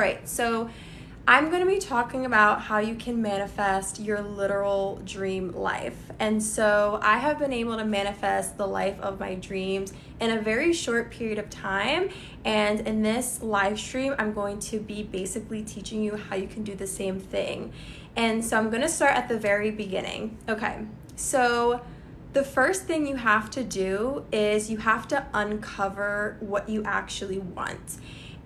All right, so I'm going to be talking about how you can manifest your literal dream life. And so I have been able to manifest the life of my dreams in a very short period of time. And in this live stream, I'm going to be basically teaching you how you can do the same thing. And so I'm going to start at the very beginning. Okay, so the first thing you have to do is you have to uncover what you actually want.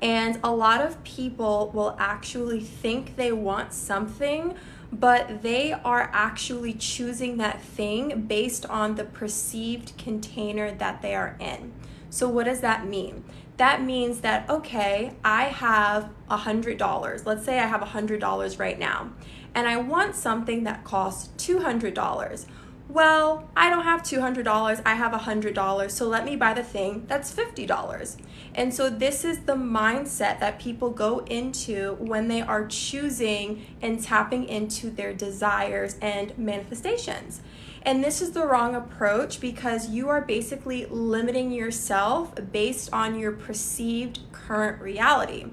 And a lot of people will actually think they want something, but they are actually choosing that thing based on the perceived container that they are in. So what does that mean? That means that, okay, I have $100. Let's say I have $100 right now, and I want something that costs $200. Well, I don't have $200, I have $100, so let me buy the thing that's $50. And so this is the mindset that people go into when they are choosing and tapping into their desires and manifestations. And this is the wrong approach because you are basically limiting yourself based on your perceived current reality.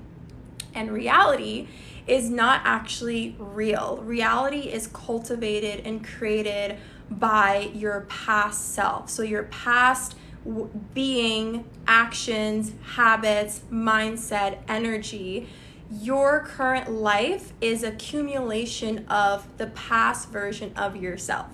And reality is not actually real. Reality is cultivated and created by your past self. So your past being, actions, habits, mindset, energy. Your current life is accumulation of the past version of yourself.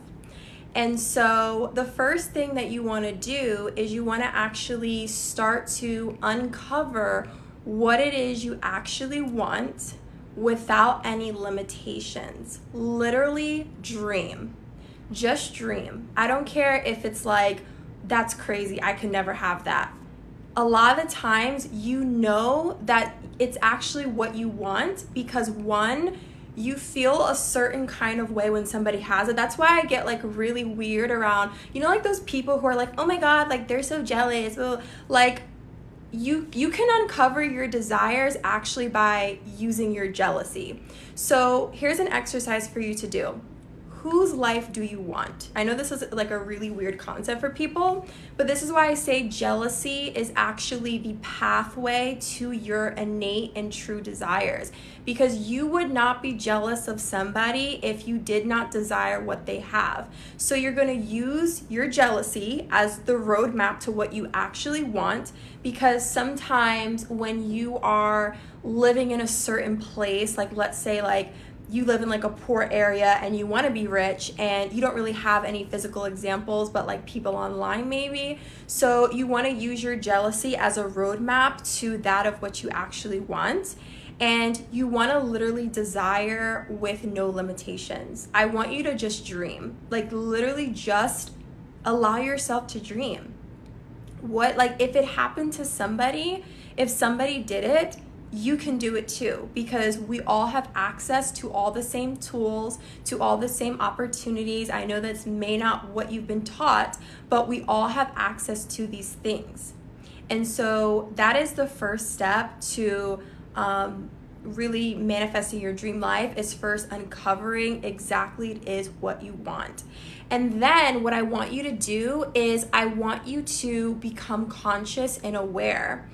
And so the first thing that you want to do is you want to actually start to uncover what it is you actually want without any limitations. Literally dream. Just dream. I don't care if it's like, that's crazy, I could never have that. A lot of the times you know that it's actually what you want because one, you feel a certain kind of way when somebody has it. That's why I get like really weird around, like those people who are like, oh my God, like they're so jealous. Like you can uncover your desires actually by using your jealousy. So here's an exercise for you to do. Whose life do you want? I know this is like a really weird concept for people, but this is why I say jealousy is actually the pathway to your innate and true desires, because you would not be jealous of somebody if you did not desire what they have. So you're going to use your jealousy as the roadmap to what you actually want, because sometimes when you are living in a certain place, like let's say like you live in like a poor area and you want to be rich and you don't really have any physical examples, but like people online maybe. So you want to use your jealousy as a roadmap to that of what you actually want. And you want to literally desire with no limitations. I want you to just dream, like literally just allow yourself to dream. Like if it happened to somebody, if somebody did it, you can do it too, because we all have access to all the same tools, to all the same opportunities. I know that's may not what you've been taught, but we all have access to these things. And so that is the first step to really manifesting your dream life, is first uncovering exactly it is what you want. And then what I want you to do is I want you to become conscious and aware.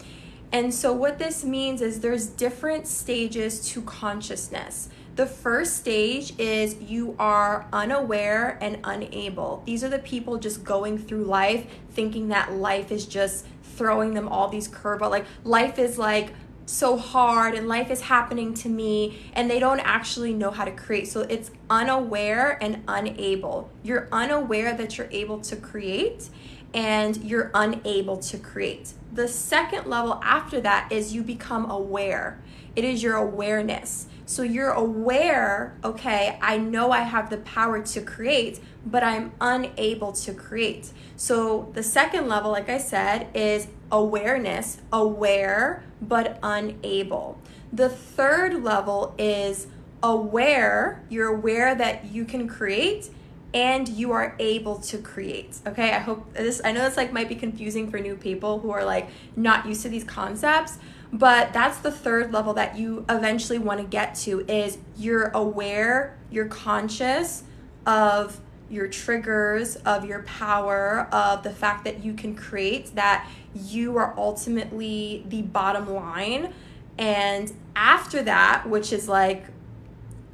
And so what this means is there's different stages to consciousness. The first stage is you are unaware and unable. These are the people just going through life thinking that life is just throwing them all these curveballs. Like life is like so hard and life is happening to me, and they don't actually know how to create. So it's unaware and unable. You're unaware that you're able to create, and you're unable to create. The second level after that is you become aware. It is your awareness. So you're aware, okay, I know I have the power to create, but I'm unable to create. So the second level, like I said, is awareness, aware, but unable. The third level is aware, you're aware that you can create, and you are able to create. Okay, I know this like might be confusing for new people who are like not used to these concepts, but that's the third level that you eventually want to get to, is you're aware, you're conscious of your triggers, of your power, of the fact that you can create, that you are ultimately the bottom line. And after that, which is like,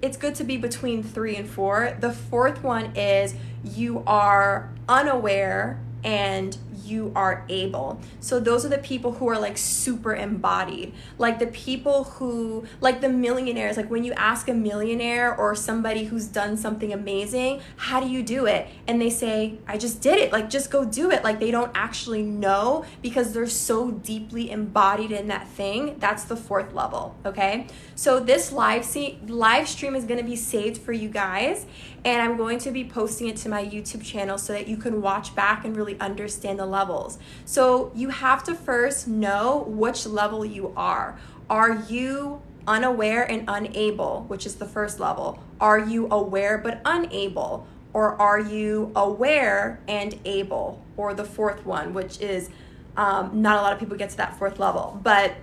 it's good to be between 3 and 4. The fourth one is you are unaware and you are able. So those are the people who are like super embodied. Like the people who, like the millionaires, like when you ask a millionaire or somebody who's done something amazing, how do you do it? And they say, I just did it. Like, just go do it. Like they don't actually know because they're so deeply embodied in that thing. That's the fourth level, okay? So this live stream is going to be saved for you guys, and I'm going to be posting it to my YouTube channel so that you can watch back and really understand the levels. So you have to first know which level you are. Are you unaware and unable, which is the first level? Are you aware but unable? Or are you aware and able? Or the fourth one, which is not a lot of people get to that fourth level. But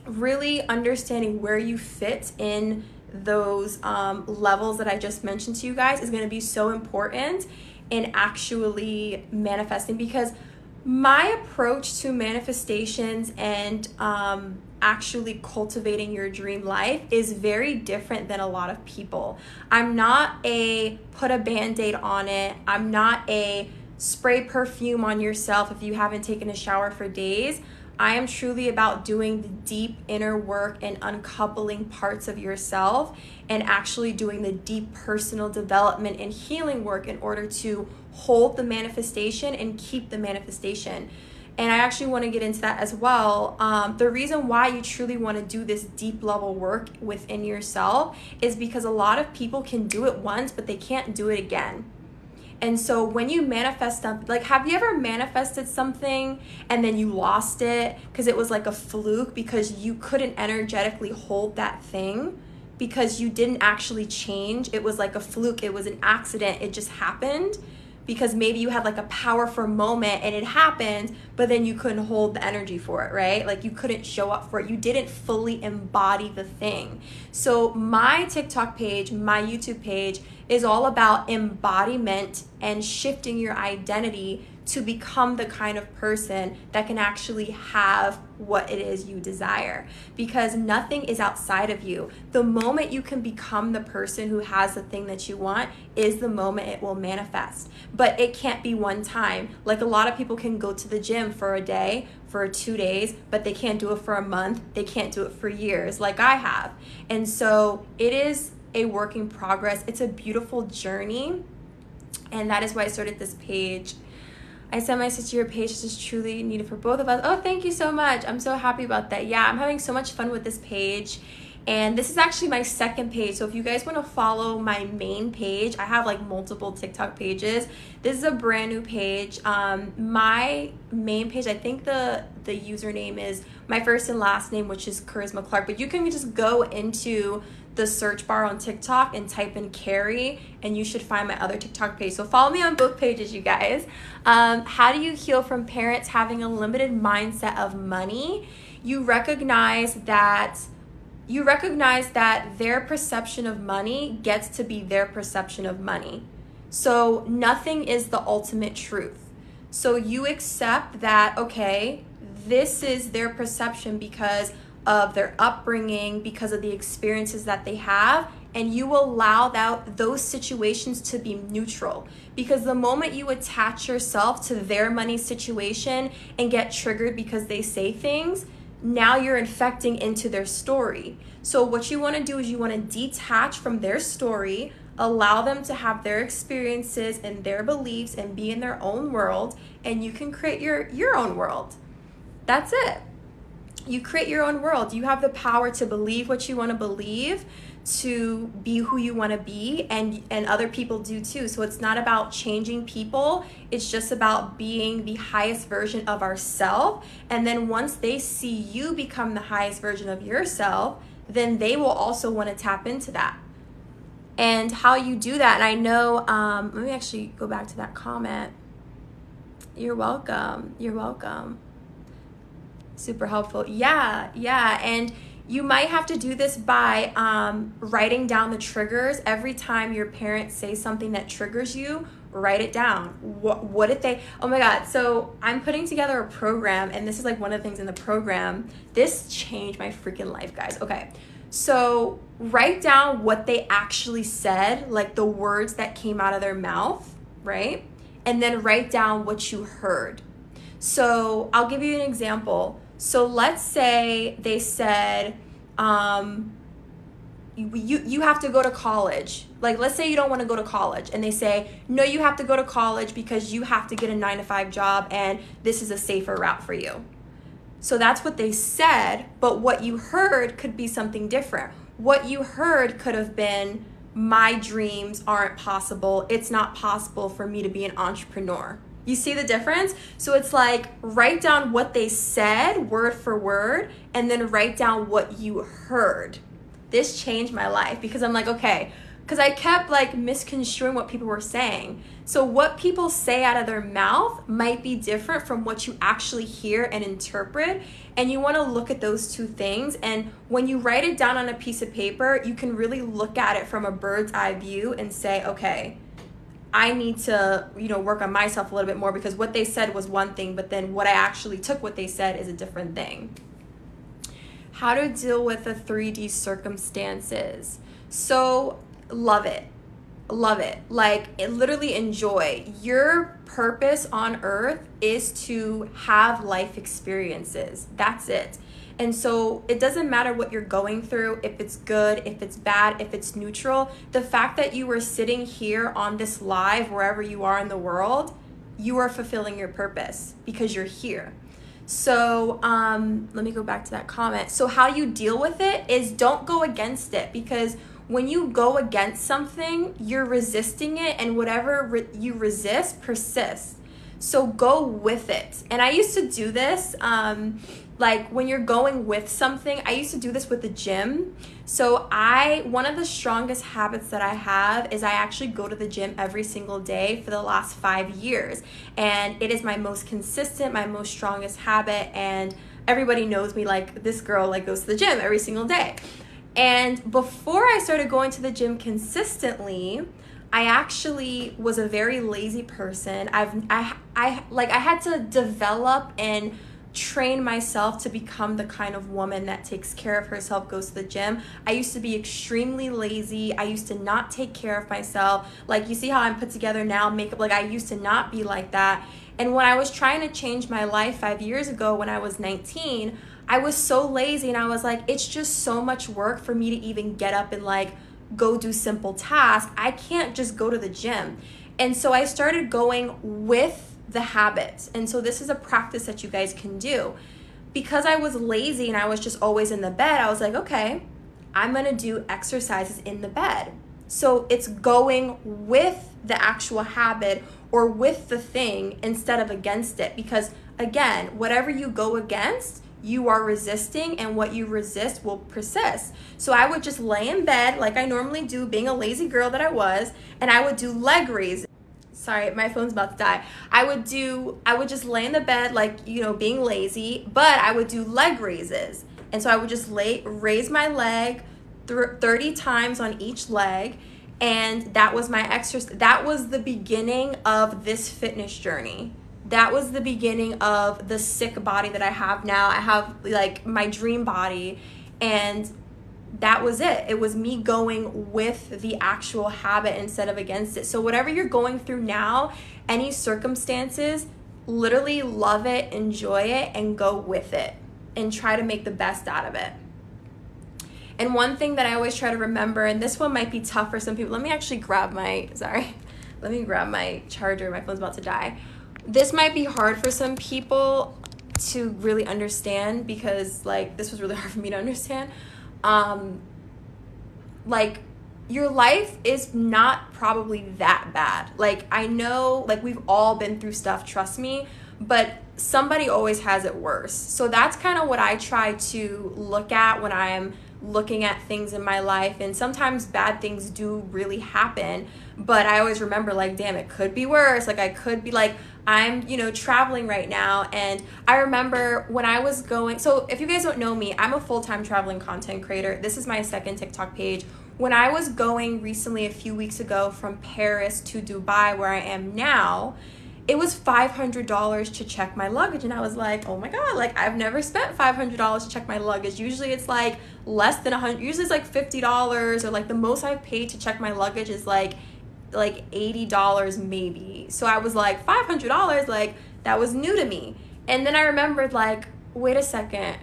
really understanding where you fit in those levels that I just mentioned to you guys is going to be so important in actually manifesting, because my approach to manifestations and actually cultivating your dream life is very different than a lot of people. I'm not a put a band-aid on it. I'm not a spray perfume on yourself if you haven't taken a shower for days. I am truly about doing the deep inner work and uncoupling parts of yourself and actually doing the deep personal development and healing work in order to hold the manifestation and keep the manifestation. And I actually want to get into that as well. The reason why you truly want to do this deep level work within yourself is because a lot of people can do it once, but they can't do it again. And so when you manifest something, like, have you ever manifested something and then you lost it because it was like a fluke, because you couldn't energetically hold that thing because you didn't actually change? It was like a fluke. It was an accident. It just happened because maybe you had like a powerful moment and it happened, but then you couldn't hold the energy for it, right? Like you couldn't show up for it. You didn't fully embody the thing. So my TikTok page, my YouTube page is all about embodiment and shifting your identity to become the kind of person that can actually have what it is you desire, because nothing is outside of you. The moment you can become the person who has the thing that you want is the moment it will manifest. But it can't be one time. Like a lot of people can go to the gym for a day, for 2 days, but they can't do it for a month. They can't do it for years like I have. And so it is a work in progress. It's a beautiful journey. And that is why I started this page. I sent my sister your page. This is truly needed for both of us. Oh, thank you so much. I'm so happy about that. Yeah, I'm having so much fun with this page. And this is actually my second page. So if you guys want to follow my main page, I have like multiple TikTok pages. This is a brand new page. My main page, I think the username is my first and last name, which is kerizmaclark. But you can just go into the search bar on TikTok and type in Carrie, and you should find my other TikTok page. So follow me on both pages, you guys. How do you heal from parents having a limited mindset of money? You recognize that their perception of money gets to be their perception of money. So nothing is the ultimate truth. So you accept that, okay, this is their perception because of their upbringing, because of the experiences that they have, and you allow those situations to be neutral. Because the moment you attach yourself to their money situation and get triggered because they say things, now you're infecting into their story. So what you want to do is you want to detach from their story, allow them to have their experiences and their beliefs and be in their own world, and you can create your own world. That's it. You create your own world. You have the power to believe what you want to believe, to be who you want to be, and other people do too. So it's not about changing people. It's just about being the highest version of ourselves. And then once they see you become the highest version of yourself, then they will also want to tap into that. And how you do that, and I know, let me actually go back to that comment. You're welcome. You're welcome. Super helpful. Yeah. And you might have to do this by writing down the triggers. Every time your parents say something that triggers you, write it down. What did they, oh my God. So I'm putting together a program, and this is like one of the things in the program. This changed my freaking life, guys. Okay. So write down what they actually said, like the words that came out of their mouth, right? And then write down what you heard. So I'll give you an example. So let's say they said, you have to go to college. Like, let's say you don't want to go to college, and they say, no, you have to go to college because you have to get a 9-to-5 job, and this is a safer route for you. So that's what they said, but what you heard could be something different. What you heard could have been, my dreams aren't possible. It's not possible for me to be an entrepreneur. You see the difference? So it's like, write down what they said word for word, and then write down what you heard. This changed my life, because I'm like, okay, because I kept like misconstruing what people were saying. So what people say out of their mouth might be different from what you actually hear and interpret. And you want to look at those two things. And when you write it down on a piece of paper, you can really look at it from a bird's eye view and say, okay, I need to, work on myself a little bit more, because what they said was one thing, but then what I actually took what they said is a different thing. How to deal with the 3D circumstances. So love it. Love it. Like, literally enjoy. Your purpose on earth is to have life experiences. That's it. And so it doesn't matter what you're going through, if it's good, if it's bad, if it's neutral. The fact that you are sitting here on this live, wherever you are in the world, you are fulfilling your purpose because you're here. So let me go back to that comment. So how you deal with it is, don't go against it, because when you go against something, you're resisting it, and whatever you resist persists. So go with it. And I used to do this, like when you're going with something, I used to do this with the gym. So one of the strongest habits that I have is I actually go to the gym every single day for the last 5 years. And it is my most consistent, my most strongest habit. And everybody knows me, like, this girl like goes to the gym every single day. And before I started going to the gym consistently, I actually was a very lazy person. I had to develop and train myself to become the kind of woman that takes care of herself, goes to the gym. I used to be extremely lazy. I used to not take care of myself. Like, you see how I'm put together now, makeup, like I used to not be like that. And when I was trying to change my life 5 years ago, when I was 19, I was so lazy, and I was like, it's just so much work for me to even get up and like go do simple tasks. I can't just go to the gym. And so I started going with the habits. And so this is a practice that you guys can do. Because I was lazy and I was just always in the bed, I was like, okay, I'm gonna do exercises in the bed. So it's going with the actual habit or with the thing instead of against it. Because again, whatever you go against, you are resisting, and what you resist will persist. So I would just lay in bed like I normally do, being a lazy girl that I was, and I would do leg raises. Sorry, my phone's about to die. I would just lay in the bed like, being lazy, but I would do leg raises. And so I would just raise my leg 30 times on each leg, and that was my exercise. That was the beginning of this fitness journey. That was the beginning of the sick body that I have now. I have like my dream body, and that was it. It was me going with the actual habit instead of against it. So whatever you're going through now, any circumstances, literally love it, enjoy it, and go with it, and try to make the best out of it. And one thing that I always try to remember, and this one might be tough for some people. Let me actually grab my charger. My phone's about to die. This might be hard for some people to really understand, because like this was really hard for me to understand. Like, your life is not probably that bad. Like, I know, like, we've all been through stuff, trust me, but somebody always has it worse. So that's kind of what I try to look at when I'm looking at things in my life. And sometimes bad things do really happen, but I always remember, like, damn, it could be worse. Like, I could be like, I'm, traveling right now. And I remember when I was going, so if you guys don't know me, I'm a full-time traveling content creator. This is my second TikTok page. When I was going recently, a few weeks ago, from Paris to Dubai, where I am now, it was $500 to check my luggage. And I was like, oh my God, like I've never spent $500 to check my luggage. Usually it's like less than $100, usually it's like $50, or like the most I've paid to check my luggage is like $80 maybe. So I was like, $500, like that was new to me. And then I remembered, like, wait a second,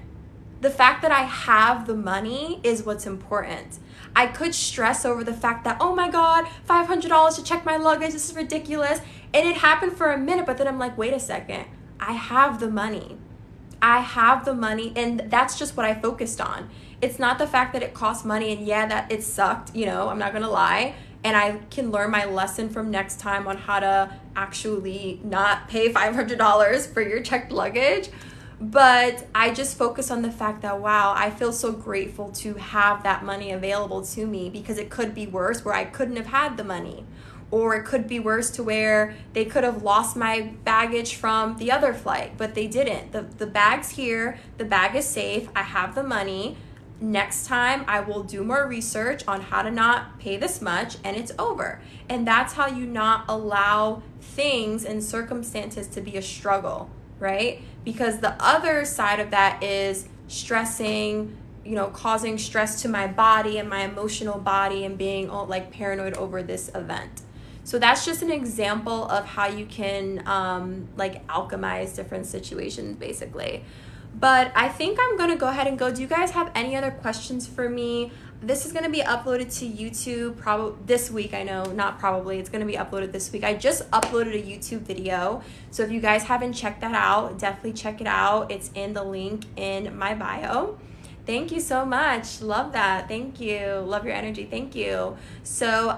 the fact that I have the money is what's important. I could stress over the fact that, oh my God, $500 to check my luggage, this is ridiculous. And it happened for a minute, but then I'm like, wait a second, I have the money. I have the money, and that's just what I focused on. It's not the fact that it costs money, and yeah, that it sucked, I'm not gonna lie. And I can learn my lesson from next time on how to actually not pay $500 for your checked luggage. But I just focus on the fact that, wow, I feel so grateful to have that money available to me, because it could be worse where I couldn't have had the money. Or it could be worse to where they could have lost my baggage from the other flight, but they didn't. The bag's here, the bag is safe, I have the money. Next time I will do more research on how to not pay this much, and it's over. And that's how you not allow things and circumstances to be a struggle, right? Because the other side of that is stressing, causing stress to my body and my emotional body, and being like paranoid over this event. So that's just an example of how you can like alchemize different situations, basically. But I think I'm going to go ahead and go. Do you guys have any other questions for me? This is going to be uploaded to YouTube probably this week. I know, not probably. It's going to be uploaded this week. I just uploaded a YouTube video. So if you guys haven't checked that out, definitely check it out. It's in the link in my bio. Thank you so much. Love that. Thank you. Love your energy. Thank you. So,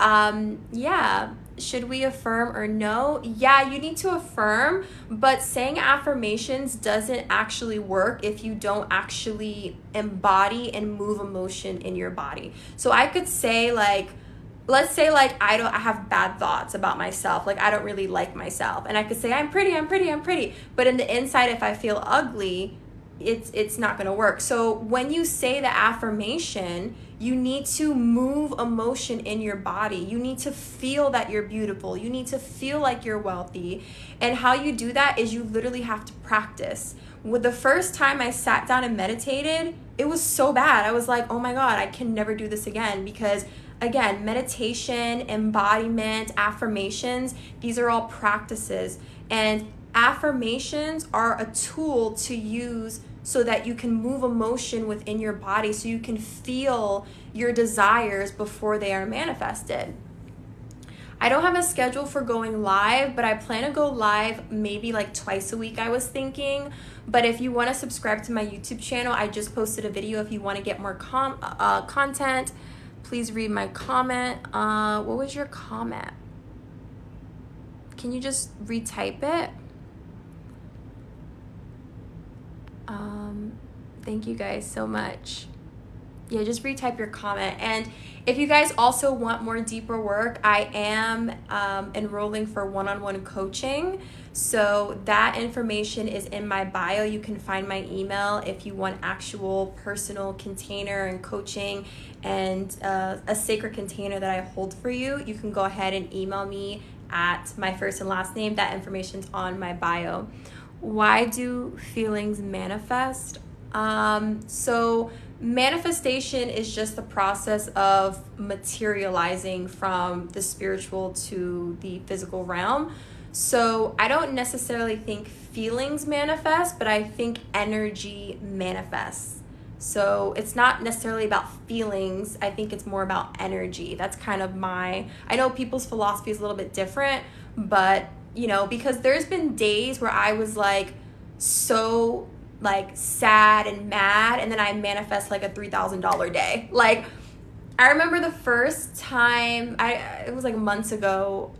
yeah. Should we affirm or no? Yeah, you need to affirm, but saying affirmations doesn't actually work if you don't actually embody and move emotion in your body. So I could say, like, let's say like I have bad thoughts about myself, like I don't really like myself, and I could say I'm pretty, but in the inside, if I feel ugly, it's not going to work. So when you say the affirmation, you need to move emotion in your body. You need to feel that you're beautiful. You need to feel like you're wealthy. And how you do that is you literally have to practice. With the first time I sat down and meditated, it was so bad. I was like, oh my God, I can never do this again. Because again, meditation, embodiment, affirmations, these are all practices. And affirmations are a tool to use so that you can move emotion within your body, so you can feel your desires before they are manifested. I don't have a schedule for going live, but I plan to go live maybe like twice a week, I was thinking. But if you want to subscribe to my YouTube channel, I just posted a video. If you want to get more content, please read my comment. What was your comment? Can you just retype it? Thank you guys so much. Yeah, just retype your comment. And if you guys also want more deeper work, I am enrolling for one-on-one coaching. So that information is in my bio. You can find my email if you want actual personal container and coaching, and a sacred container that I hold for you. You can go ahead and email me at my first and last name. That information's on my bio. Why do feelings manifest? So manifestation is just the process of materializing from the spiritual to the physical realm. So I don't necessarily think feelings manifest, but I think energy manifests. So it's not necessarily about feelings. I think it's more about energy. That's kind of I know people's philosophy is a little bit different, but because there's been days where I was like so like sad and mad, and then I manifest like a $3,000 day. Like I remember the first time it was like months ago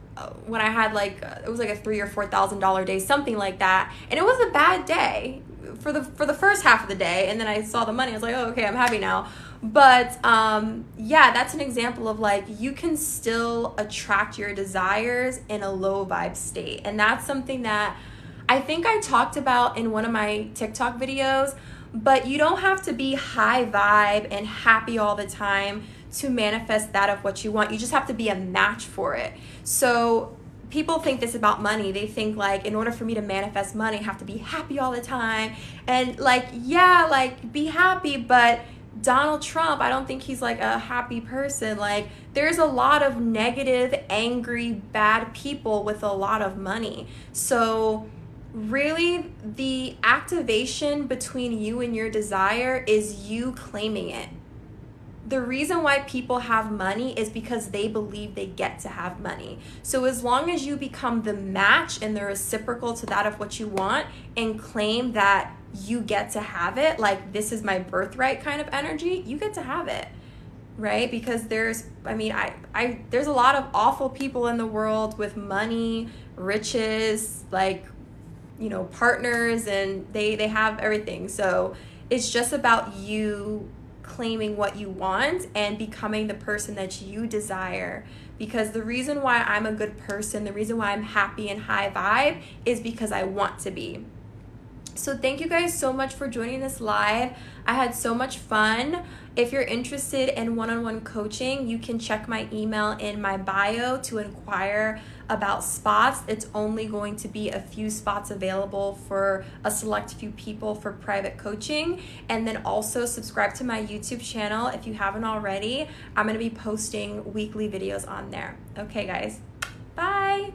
when I had it was like a $3,000 or $4,000 day, something like that, and it was a bad day for the first half of the day, and then I saw the money. I was like, oh, okay, I'm happy now. But yeah, that's an example of like you can still attract your desires in a low vibe state. And that's something that I think I talked about in one of my TikTok videos, but you don't have to be high vibe and happy all the time to manifest that of what you want. You just have to be a match for it. So people think this about money. They think like, in order for me to manifest money, I have to be happy all the time. And like, yeah, like be happy, but Donald Trump, I don't think he's like a happy person. Like, there's a lot of negative, angry, bad people with a lot of money. So really, the activation between you and your desire is you claiming it. The reason why people have money is because they believe they get to have money. So as long as you become the match and the reciprocal to that of what you want and claim that you get to have it, like this is my birthright kind of energy, you get to have it. Right? Because there's there's a lot of awful people in the world with money, riches, like, you know, partners, and they have everything. So it's just about you claiming what you want and becoming the person that you desire. Because the reason why I'm a good person, the reason why I'm happy and high vibe is because I want to be. So thank you guys so much for joining this live. I had so much fun. If you're interested in one-on-one coaching, you can check my email in my bio to inquire about spots. It's only going to be a few spots available for a select few people for private coaching. And then also subscribe to my YouTube channel if you haven't already. I'm going to be posting weekly videos on there. Okay, guys. Bye.